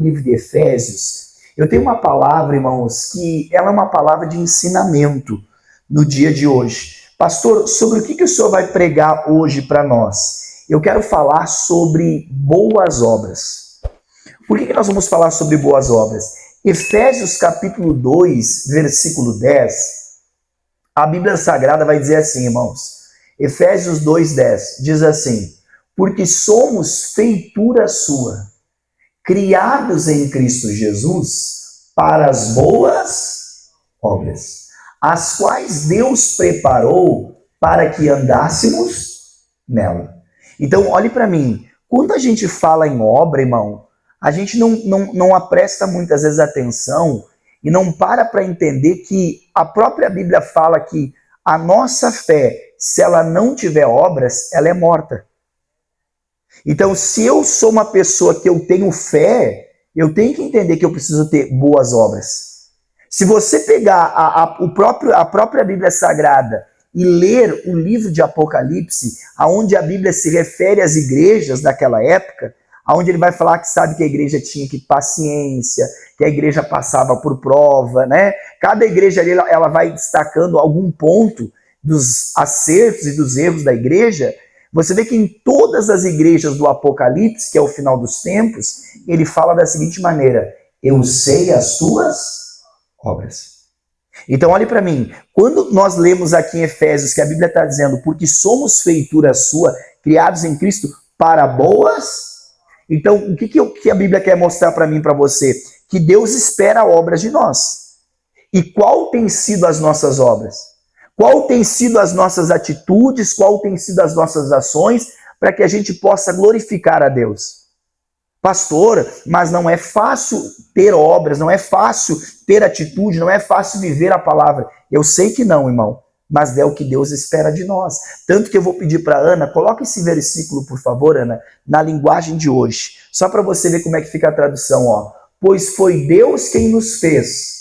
livro de Efésios, eu tenho uma palavra, irmãos, que ela é uma palavra de ensinamento no dia de hoje. Pastor, sobre o que o senhor vai pregar hoje para nós? Eu quero falar sobre boas obras. Por que nós vamos falar sobre boas obras? Efésios capítulo 2, versículo 10, a Bíblia Sagrada vai dizer assim, irmãos. Efésios 2:10 diz assim: porque somos feitura sua, criados em Cristo Jesus para as boas obras, as quais Deus preparou para que andássemos nela. Então, olhe para mim, quando a gente fala em obra, irmão, a gente não presta muitas vezes atenção e não para entender que a própria Bíblia fala que a nossa fé, se ela não tiver obras, ela é morta. Então, se eu sou uma pessoa que eu tenho fé, eu tenho que entender que eu preciso ter boas obras. Se você pegar a própria Bíblia Sagrada e ler o livro de Apocalipse, onde a Bíblia se refere às igrejas daquela época, onde ele vai falar que sabe que a igreja tinha que paciência, que a igreja passava por prova, né? Cada igreja ali, ela vai destacando algum ponto dos acertos e dos erros da igreja. Você vê que em todas as igrejas do Apocalipse, que é o final dos tempos, ele fala da seguinte maneira: eu sei as tuas obras. Então, olhe para mim, quando nós lemos aqui em Efésios que a Bíblia está dizendo, porque somos feitura sua, criados em Cristo para boas, então o que a Bíblia quer mostrar para mim e para você? Que Deus espera obras de nós. E qual tem sido as nossas obras? Qual tem sido as nossas atitudes, qual tem sido as nossas ações para que a gente possa glorificar a Deus? Pastor, mas não é fácil ter obras, não é fácil ter atitude, não é fácil viver a palavra. Eu sei que não, irmão, mas é o que Deus espera de nós. Tanto que eu vou pedir para Ana, coloca esse versículo, por favor, Ana, na linguagem de hoje, só para você ver como é que fica a tradução, ó. Pois foi Deus quem nos fez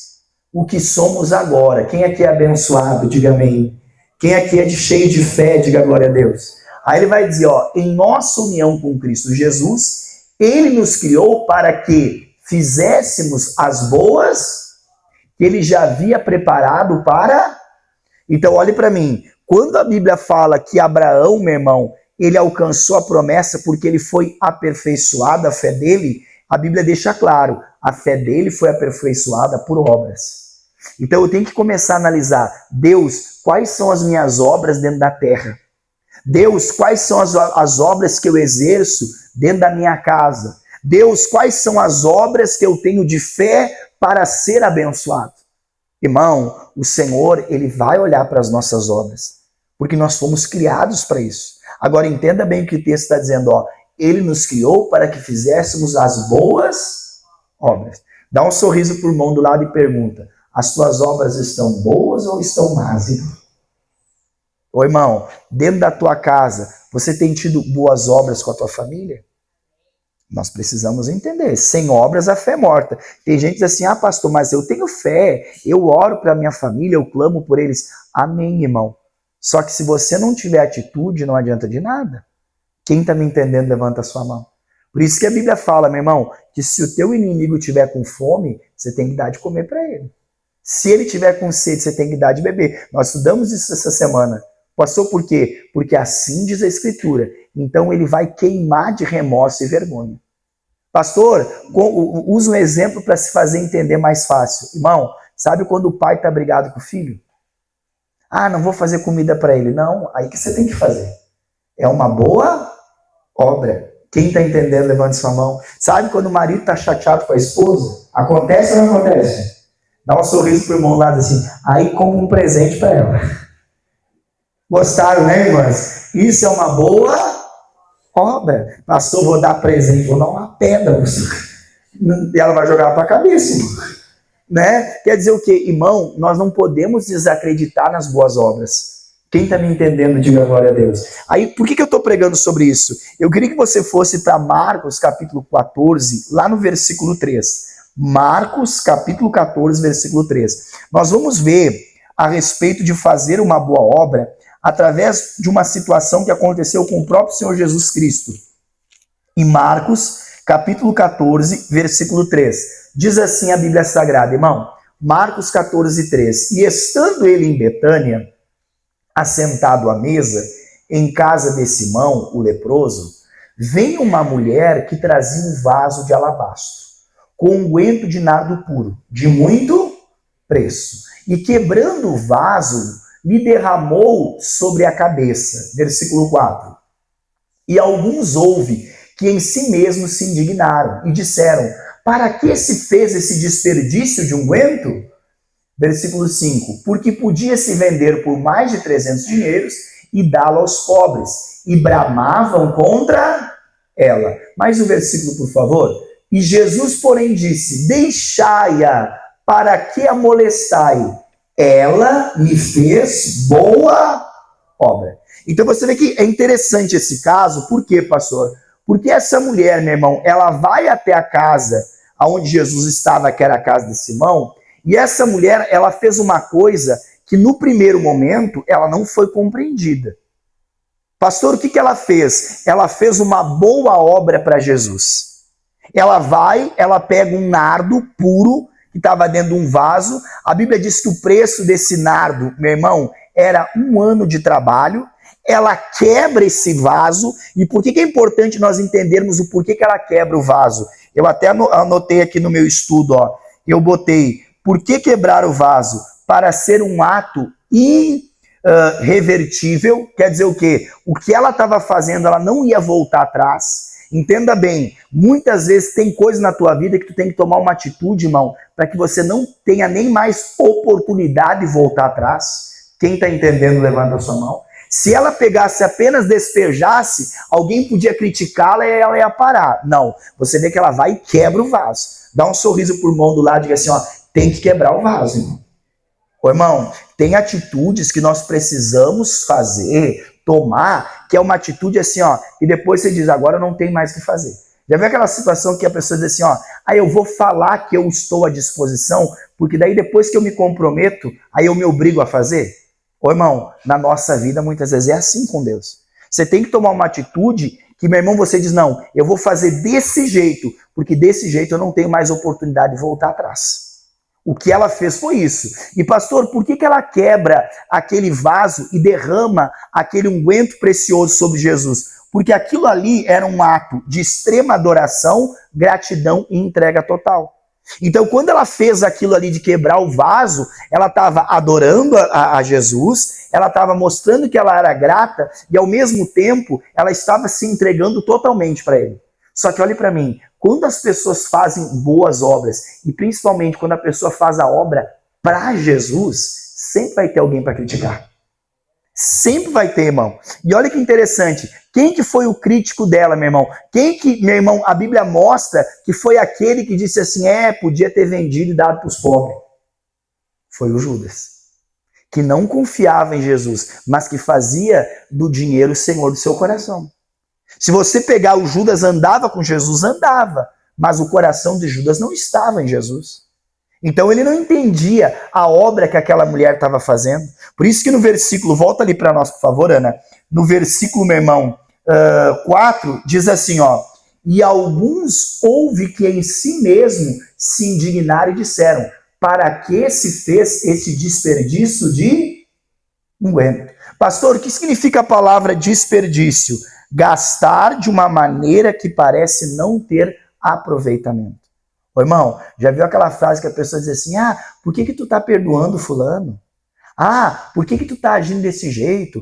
o que somos agora. Quem aqui é abençoado, diga amém. Quem aqui é cheio de fé, diga glória a Deus. Aí ele vai dizer, ó, em nossa união com Cristo Jesus, ele nos criou para que fizéssemos as boas que ele já havia preparado para... Então, olhe para mim. Quando a Bíblia fala que Abraão, meu irmão, ele alcançou a promessa porque ele foi aperfeiçoado, a fé dele, a Bíblia deixa claro, a fé dele foi aperfeiçoada por obras. Então, eu tenho que começar a analisar, Deus, quais são as minhas obras dentro da terra? Deus, quais são as obras que eu exerço dentro da minha casa? Deus, quais são as obras que eu tenho de fé para ser abençoado? Irmão, o Senhor, ele vai olhar para as nossas obras, porque nós fomos criados para isso. Agora, entenda bem o que o texto está dizendo, ó. Ele nos criou para que fizéssemos as boas obras. Dá um sorriso para o irmão do lado e pergunta, as tuas obras estão boas ou estão más, irmão? Ô irmão, dentro da tua casa, você tem tido boas obras com a tua família? Nós precisamos entender, sem obras a fé é morta. Tem gente que diz assim, pastor, mas eu tenho fé, eu oro para a minha família, eu clamo por eles. Amém, irmão. Só que se você não tiver atitude, não adianta de nada. Quem está me entendendo, levanta a sua mão. Por isso que a Bíblia fala, meu irmão, que se o teu inimigo estiver com fome, você tem que dar de comer para ele. Se ele estiver com sede, você tem que dar de beber. Nós estudamos isso essa semana. Passou por quê? Porque assim diz a Escritura. Então ele vai queimar de remorso e vergonha. Pastor, usa um exemplo para se fazer entender mais fácil. Irmão, sabe quando o pai está brigado com o filho? Não vou fazer comida para ele. Não, aí que você tem que fazer. É uma boa obra. Quem está entendendo, levante sua mão. Sabe quando o marido está chateado com a esposa? Acontece ou não acontece? Dá um sorriso pro irmão lá, assim, aí como um presente para ela. Gostaram, né, irmãs? Isso é uma boa obra. Pastor, vou dar presente, vou dar uma pedra. E ela vai jogar para a cabeça, irmão. Né? Quer dizer o quê? Irmão, nós não podemos desacreditar nas boas obras. Quem está me entendendo, diga glória a Deus. Aí, por que eu estou pregando sobre isso? Eu queria que você fosse para Marcos, capítulo 14, lá no versículo 3. Marcos, capítulo 14, versículo 3. Nós vamos ver a respeito de fazer uma boa obra através de uma situação que aconteceu com o próprio Senhor Jesus Cristo. Em Marcos, capítulo 14, versículo 3. Diz assim a Bíblia Sagrada, irmão. Marcos 14, 3. E estando ele em Betânia, assentado à mesa, em casa de Simão, o leproso, vem uma mulher que trazia um vaso de alabastro, com unguento de nardo puro, de muito preço. E quebrando o vaso, lhe derramou sobre a cabeça. Versículo 4. E alguns houve que em si mesmos se indignaram e disseram, para que se fez esse desperdício de unguento? Versículo 5. Porque podia se vender por mais de 300 dinheiros e dá-lo aos pobres. E bramavam contra ela. Mais um versículo, por favor. E Jesus, porém, disse, deixai-a, para que a molestai? Ela me fez boa obra. Então você vê que é interessante esse caso. Por quê, pastor? Porque essa mulher, meu irmão, ela vai até a casa onde Jesus estava, que era a casa de Simão, e essa mulher, ela fez uma coisa que no primeiro momento ela não foi compreendida. Pastor, o que ela fez? Ela fez uma boa obra para Jesus. Ela vai, ela pega um nardo puro que estava dentro de um vaso. A Bíblia diz que o preço desse nardo, meu irmão, era 1 ano de trabalho. Ela quebra esse vaso. E por que é importante nós entendermos o porquê que ela quebra o vaso? Eu até anotei aqui no meu estudo, ó. Eu botei, por que quebrar o vaso? Para ser um ato irrevertível. Quer dizer o quê? O que ela estava fazendo, ela não ia voltar atrás. Entenda bem, muitas vezes tem coisas na tua vida que tu tem que tomar uma atitude, irmão, para que você não tenha nem mais oportunidade de voltar atrás. Quem está entendendo, levanta a sua mão. Se ela pegasse, apenas despejasse, alguém podia criticá-la e ela ia parar. Não, você vê que ela vai e quebra o vaso. Dá um sorriso pro irmão do lado e diga assim, ó, tem que quebrar o vaso, irmão. Ô, irmão, tem atitudes que nós precisamos fazer, tomar, que é uma atitude assim, ó, e depois você diz, agora não tem mais o que fazer. Já viu aquela situação que a pessoa diz assim, ó, aí eu vou falar que eu estou à disposição, porque daí depois que eu me comprometo, aí eu me obrigo a fazer? Ô, irmão, na nossa vida muitas vezes é assim com Deus. Você tem que tomar uma atitude que, meu irmão, você diz, não, eu vou fazer desse jeito, porque desse jeito eu não tenho mais oportunidade de voltar atrás. O que ela fez foi isso. E pastor, por que ela quebra aquele vaso e derrama aquele unguento precioso sobre Jesus? Porque aquilo ali era um ato de extrema adoração, gratidão e entrega total. Então, quando ela fez aquilo ali de quebrar o vaso, ela estava adorando a Jesus, ela estava mostrando que ela era grata e, ao mesmo tempo, ela estava se entregando totalmente para ele. Só que olhe para mim, quando as pessoas fazem boas obras, e principalmente quando a pessoa faz a obra para Jesus, sempre vai ter alguém para criticar. Sempre vai ter, irmão. E olha que interessante, quem que foi o crítico dela, meu irmão? Quem que, meu irmão, a Bíblia mostra que foi aquele que disse assim, podia ter vendido e dado para os pobres. Foi o Judas, que não confiava em Jesus, mas que fazia do dinheiro o senhor do seu coração. Se você pegar o Judas, andava com Jesus, andava, mas o coração de Judas não estava em Jesus. Então ele não entendia a obra que aquela mulher estava fazendo. Por isso que no versículo, volta ali para nós, por favor, Ana, no versículo, meu irmão, 4, diz assim, ó, e alguns houve que em si mesmo se indignaram e disseram, para que se fez esse desperdício de unguento? Pastor, o que significa a palavra desperdício? Gastar de uma maneira que parece não ter aproveitamento. Ô, irmão, já viu aquela frase que a pessoa diz assim, por que tu tá perdoando fulano? Por que tu tá agindo desse jeito?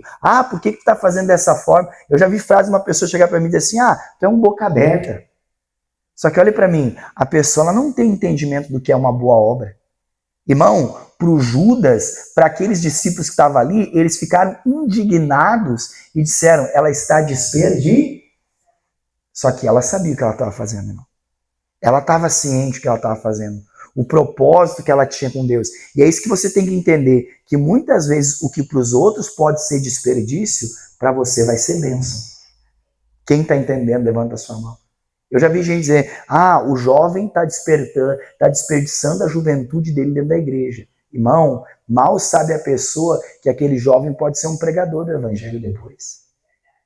Por que tu tá fazendo dessa forma? Eu já vi frase de uma pessoa chegar para mim e dizer assim, tu é um boca aberta. Só que olha para mim, a pessoa ela não tem entendimento do que é uma boa obra. Irmão, para o Judas, para aqueles discípulos que estavam ali, eles ficaram indignados e disseram, ela está desperdiçando. Só que ela sabia o que ela estava fazendo, irmão. Ela estava ciente do que ela estava fazendo, o propósito que ela tinha com Deus. E é isso que você tem que entender, que muitas vezes o que para os outros pode ser desperdício, para você vai ser bênção. Quem está entendendo, levanta a sua mão. Eu já vi gente dizer, o jovem está desperdiçando a juventude dele dentro da igreja. Irmão, mal sabe a pessoa que aquele jovem pode ser um pregador do evangelho depois.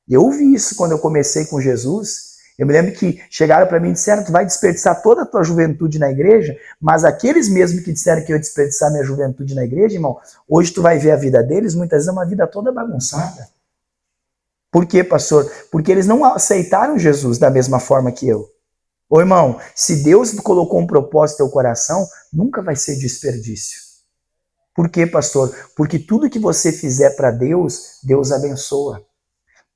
E eu ouvi isso quando eu comecei com Jesus. Eu me lembro que chegaram para mim e disseram, tu vai desperdiçar toda a tua juventude na igreja, mas aqueles mesmos que disseram que eu ia desperdiçar minha juventude na igreja, irmão, hoje tu vai ver a vida deles, muitas vezes é uma vida toda bagunçada. Por quê, pastor? Porque eles não aceitaram Jesus da mesma forma que eu. Ô irmão, se Deus colocou um propósito no teu coração, nunca vai ser desperdício. Por quê, pastor? Porque tudo que você fizer para Deus, Deus abençoa.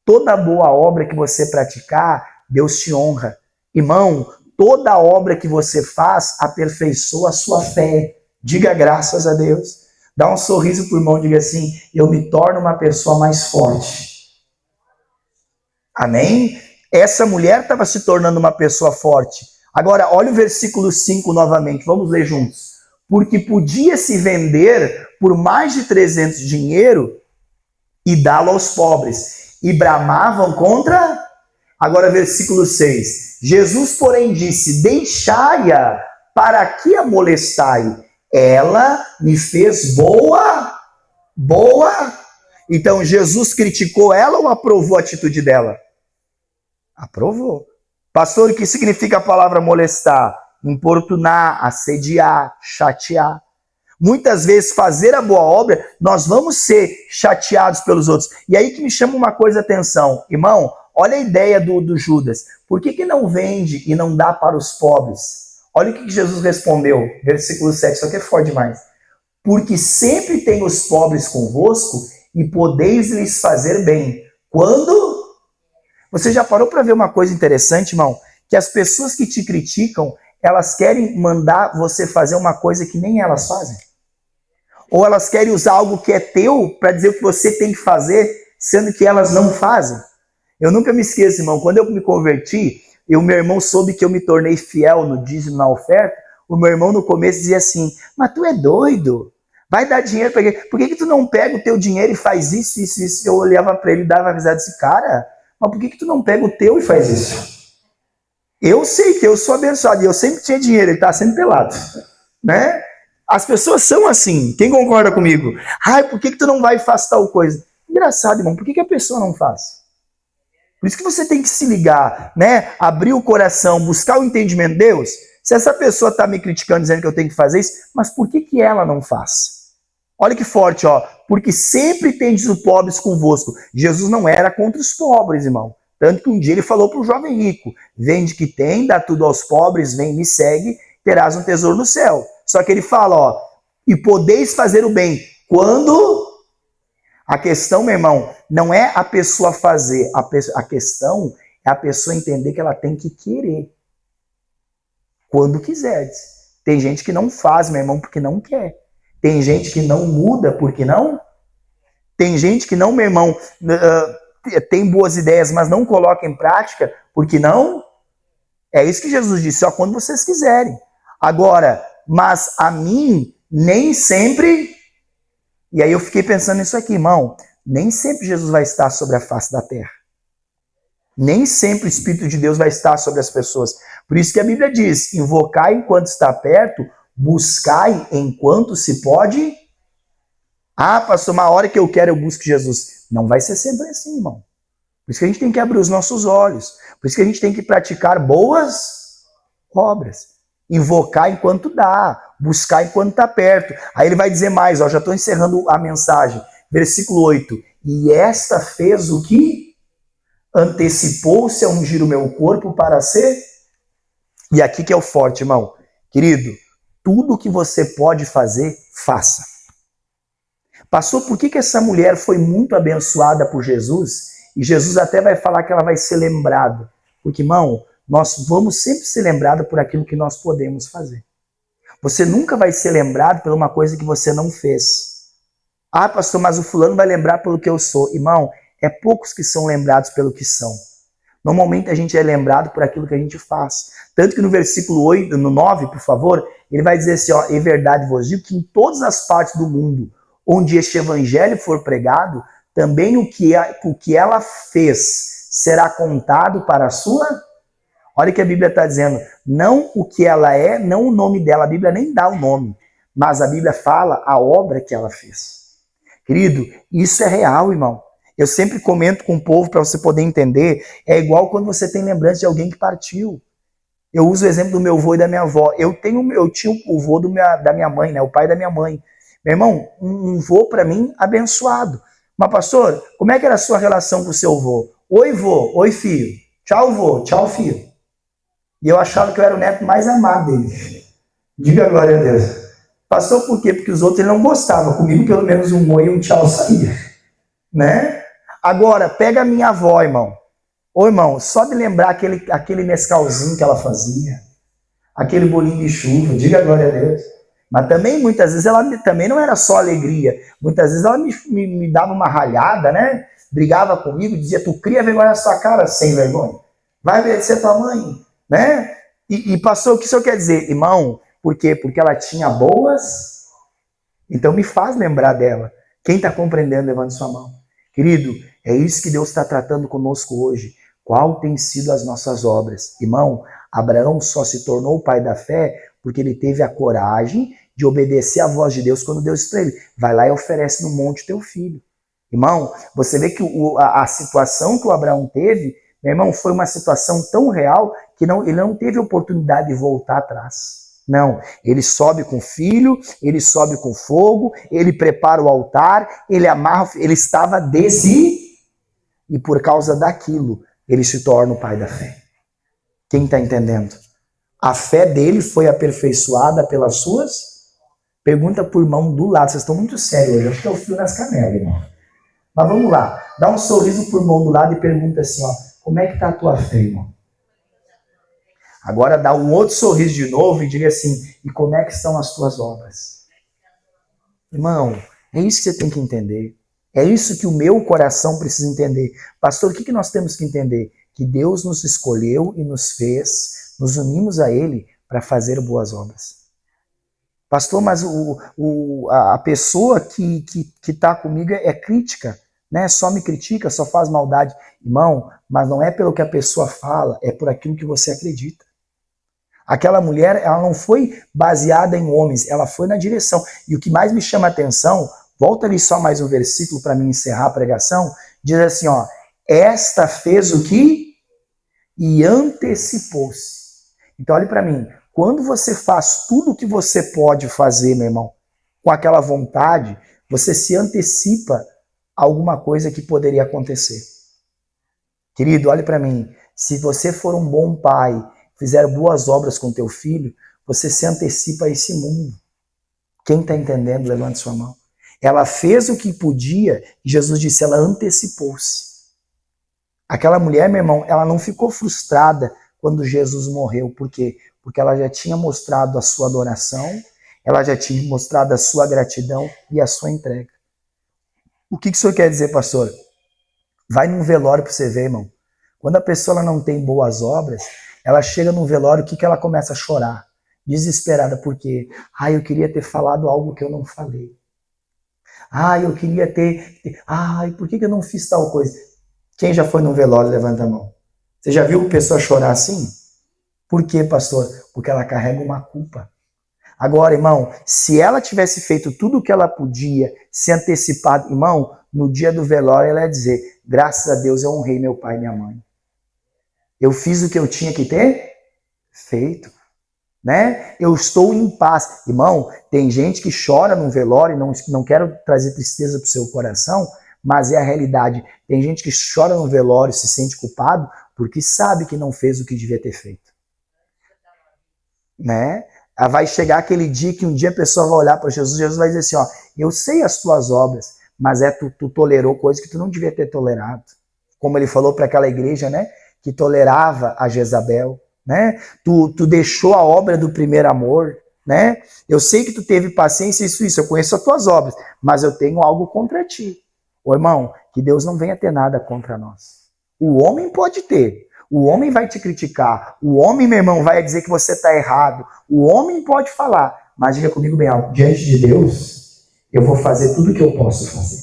Toda boa obra que você praticar, Deus te honra. Irmão, toda obra que você faz, aperfeiçoa a sua fé. Diga graças a Deus. Dá um sorriso pro irmão e diga assim, eu me torno uma pessoa mais forte. Amém? Essa mulher estava se tornando uma pessoa forte. Agora, olha o versículo 5 novamente. Vamos ler juntos. Porque podia se vender por mais de 300 dinheiro e dá-lo aos pobres. E bramavam contra... Agora, versículo 6. Jesus, porém, disse, deixai-a, para que a molestai? Ela me fez boa. Então, Jesus criticou ela ou aprovou a atitude dela? Aprovou. Pastor, o que significa a palavra molestar? Importunar, assediar, chatear. Muitas vezes, fazer a boa obra, nós vamos ser chateados pelos outros. E aí que me chama uma coisa a atenção. Irmão, olha a ideia do Judas. Por que não vende e não dá para os pobres? Olha o que Jesus respondeu. Versículo 7, isso aqui é forte demais. Porque sempre tem os pobres convosco e podeis lhes fazer bem. Quando... Você já parou para ver uma coisa interessante, irmão? Que as pessoas que te criticam, elas querem mandar você fazer uma coisa que nem elas fazem. Ou elas querem usar algo que é teu para dizer o que você tem que fazer, sendo que elas não fazem. Eu nunca me esqueço, irmão, quando eu me converti, meu irmão soube que eu me tornei fiel no dízimo, na oferta, o meu irmão no começo dizia assim, mas tu é doido, vai dar dinheiro para quê? Por que tu não pega o teu dinheiro e faz isso? Eu olhava para ele e dava risada desse cara, mas por que tu não pega o teu e faz isso? Eu sei que eu sou abençoado e eu sempre tinha dinheiro, ele tá sempre pelado, né? As pessoas são assim, quem concorda comigo? Ai, por que tu não vai e faz tal coisa? Engraçado, irmão, por que a pessoa não faz? Por isso que você tem que se ligar, né? Abrir o coração, buscar o entendimento de Deus. Se essa pessoa tá me criticando, dizendo que eu tenho que fazer isso, mas por que ela não faz? Olha que forte, ó. Porque sempre tendes os pobres convosco. Jesus não era contra os pobres, irmão. Tanto que um dia ele falou para o jovem rico, vende que tem, dá tudo aos pobres, vem, me segue, terás um tesouro no céu. Só que ele fala, ó, e podeis fazer o bem. Quando? A questão, meu irmão, não é a pessoa fazer, a questão é a pessoa entender que ela tem que querer. Quando quiseres. Tem gente que não faz, meu irmão, porque não quer. Tem gente que não muda porque não. Tem gente que não, meu irmão, tem boas ideias, mas não coloca em prática porque não. É isso que Jesus disse, ó, quando vocês quiserem. Agora, mas a mim nem sempre... E aí eu fiquei pensando nisso aqui, irmão. Nem sempre Jesus vai estar sobre a face da terra. Nem sempre o Espírito de Deus vai estar sobre as pessoas. Por isso que a Bíblia diz, invocai enquanto está perto, buscai enquanto se pode. Ah, pastor, uma hora que eu quero eu busco Jesus. Não vai ser sempre assim, irmão. Por isso que a gente tem que abrir os nossos olhos. Por isso que a gente tem que praticar boas obras. Invocar enquanto dá, buscar enquanto está perto. Aí ele vai dizer mais, ó, já estou encerrando a mensagem. Versículo 8. E esta fez o que? Antecipou-se a ungir o meu corpo para ser... E aqui que é o forte, irmão. Querido, tudo que você pode fazer, faça. Pastor, por que essa mulher foi muito abençoada por Jesus? E Jesus até vai falar que ela vai ser lembrada. Porque, irmão, nós vamos sempre ser lembrados por aquilo que nós podemos fazer. Você nunca vai ser lembrado por uma coisa que você não fez. Ah, pastor, mas o fulano vai lembrar pelo que eu sou. Irmão, é poucos que são lembrados pelo que são. Normalmente a gente é lembrado por aquilo que a gente faz. Tanto que no versículo 8, no 9, por favor, ele vai dizer assim, ó, em verdade vos digo que em todas as partes do mundo onde este evangelho for pregado, também o que ela fez será contado para a sua... Olha o que a Bíblia está dizendo. Não o que ela é, não o nome dela. A Bíblia nem dá o nome. Mas a Bíblia fala a obra que ela fez. Querido, isso é real, irmão. Eu sempre comento com o povo para você poder entender. É igual quando você tem lembrança de alguém que partiu. Eu uso o exemplo do meu avô e da minha avó. Eu tinha o avô da minha mãe, né? O pai da minha mãe. Meu irmão, um avô para mim abençoado. Mas pastor, como é que era a sua relação com o seu avô? Oi, vô, oi, filho. Tchau, vô, tchau, filho. E eu achava que eu era o neto mais amado dele. Diga glória a Deus. Passou por quê? Porque os outros ele não gostavam. Comigo, pelo menos um oi e um tchau saía. Né? Agora, pega a minha avó, irmão. Ô, irmão, só de lembrar aquele mescalzinho que ela fazia, aquele bolinho de chuva, diga glória a Deus. Mas também, muitas vezes, ela também não era só alegria. Muitas vezes ela me dava uma ralhada, né? Brigava comigo, dizia, tu cria vergonha na sua cara, sem vergonha. Vai obedecer tua mãe, né? E passou, o que isso quer dizer? Irmão, por quê? Porque ela tinha boas, então me faz lembrar dela. Quem está compreendendo, levante sua mão. Querido, é isso que Deus está tratando conosco hoje. Qual tem sido as nossas obras? Irmão, Abraão só se tornou o pai da fé porque ele teve a coragem de obedecer à voz de Deus quando Deus disse para ele, vai lá e oferece no monte teu filho. Irmão, você vê que a situação que o Abraão teve, meu irmão, foi uma situação tão real que ele não teve oportunidade de voltar atrás. Não, ele sobe com o filho, ele sobe com fogo, ele prepara o altar, ele amarra, ele estava e por causa daquilo, ele se torna o pai da fé. Quem está entendendo? A fé dele foi aperfeiçoada pelas suas? Pergunta por irmão do lado, vocês estão muito sérios hoje, acho que é o fio nas canelas, irmão. Mas vamos lá, dá um sorriso por irmão do lado e pergunta assim, ó, como é que está a tua fé, irmão? Agora dá um outro sorriso de novo e diga assim, e como é que estão as tuas obras? Irmão, é isso que você tem que entender. É isso que o meu coração precisa entender. Pastor, o que nós temos que entender? Que Deus nos escolheu e nos fez, nos unimos a Ele para fazer boas obras. Pastor, mas a pessoa que está comigo é crítica, né? Só me critica, só faz maldade. Irmão, mas não é pelo que a pessoa fala, é por aquilo que você acredita. Aquela mulher, ela não foi baseada em homens, ela foi na direção. E o que mais me chama a atenção, volta ali só mais um versículo para mim encerrar a pregação, diz assim, ó, esta fez o que? E antecipou-se. Então olhe para mim, quando você faz tudo o que você pode fazer, meu irmão, com aquela vontade, você se antecipa a alguma coisa que poderia acontecer. Querido, olhe para mim, se você for um bom pai, fizer boas obras com teu filho, você se antecipa a esse mundo. Quem está entendendo, levante sua mão. Ela fez o que podia, e Jesus disse, ela antecipou-se. Aquela mulher, meu irmão, ela não ficou frustrada quando Jesus morreu. Por quê? Porque ela já tinha mostrado a sua adoração, ela já tinha mostrado a sua gratidão e a sua entrega. O que isso quer dizer, pastor? Vai num velório para você ver, irmão. Quando a pessoa não tem boas obras, ela chega num velório, o que ela começa a chorar? Desesperada, porque eu queria ter falado algo que eu não falei. Eu queria ter... por que eu não fiz tal coisa? Quem já foi num velório, levanta a mão. Você já viu a pessoa chorar assim? Por quê, pastor? Porque ela carrega uma culpa. Agora, irmão, se ela tivesse feito tudo o que ela podia, se antecipado, irmão, no dia do velório ela ia dizer, graças a Deus eu honrei meu pai e minha mãe. Eu fiz o que eu tinha que ter feito, né? Eu estou em paz. Irmão, tem gente que chora no velório, não quero trazer tristeza para o seu coração, mas é a realidade. Tem gente que chora no velório, se sente culpado, porque sabe que não fez o que devia ter feito. Né? Vai chegar aquele dia que um dia a pessoa vai olhar para Jesus, Jesus vai dizer assim, ó, eu sei as tuas obras, mas tu tolerou coisas que tu não devia ter tolerado. Como ele falou para aquela igreja, né, que tolerava a Jezabel, né? Tu deixou a obra do primeiro amor, né? Eu sei que tu teve paciência, isso, eu conheço as tuas obras, mas eu tenho algo contra ti. Ô irmão, que Deus não venha ter nada contra nós. O homem pode ter, o homem vai te criticar, o homem, meu irmão, vai dizer que você está errado, o homem pode falar, mas diga comigo bem alto, diante de Deus, eu vou fazer tudo o que eu posso fazer.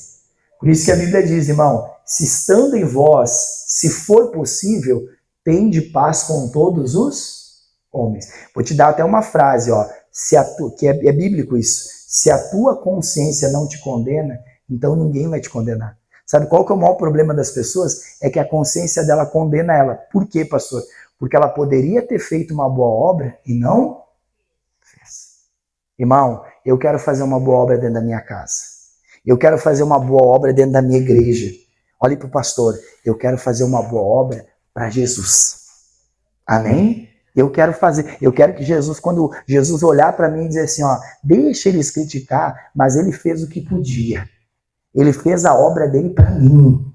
Por isso que a Bíblia diz, irmão, se estando em vós, se for possível, tende paz com todos os homens. Vou te dar até uma frase, ó, que é bíblico isso, se a tua consciência não te condena, então ninguém vai te condenar. Sabe qual que é o maior problema das pessoas? É que a consciência dela condena ela. Por quê, pastor? Porque ela poderia ter feito uma boa obra e não fez. Irmão, eu quero fazer uma boa obra dentro da minha casa. Eu quero fazer uma boa obra dentro da minha igreja. Olhe para o pastor, eu quero fazer uma boa obra para Jesus. Amém? Eu quero que Jesus, quando Jesus olhar para mim e dizer assim, ó, deixa eles criticar, mas ele fez o que podia. Ele fez a obra dele para mim.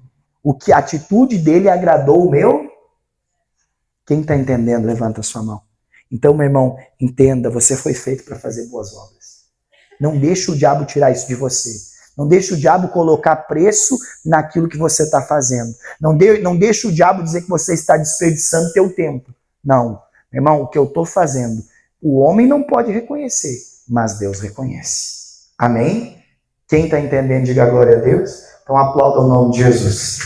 A atitude dele agradou o meu? Quem está entendendo, levanta a sua mão. Então, meu irmão, entenda, você foi feito para fazer boas obras. Não deixe o diabo tirar isso de você. Não deixe o diabo colocar preço naquilo que você está fazendo. Não deixe o diabo dizer que você está desperdiçando teu tempo. Não. Meu irmão, o que eu estou fazendo, o homem não pode reconhecer, mas Deus reconhece. Amém? Quem está entendendo, diga glória a Deus. Então aplauda o nome de Jesus.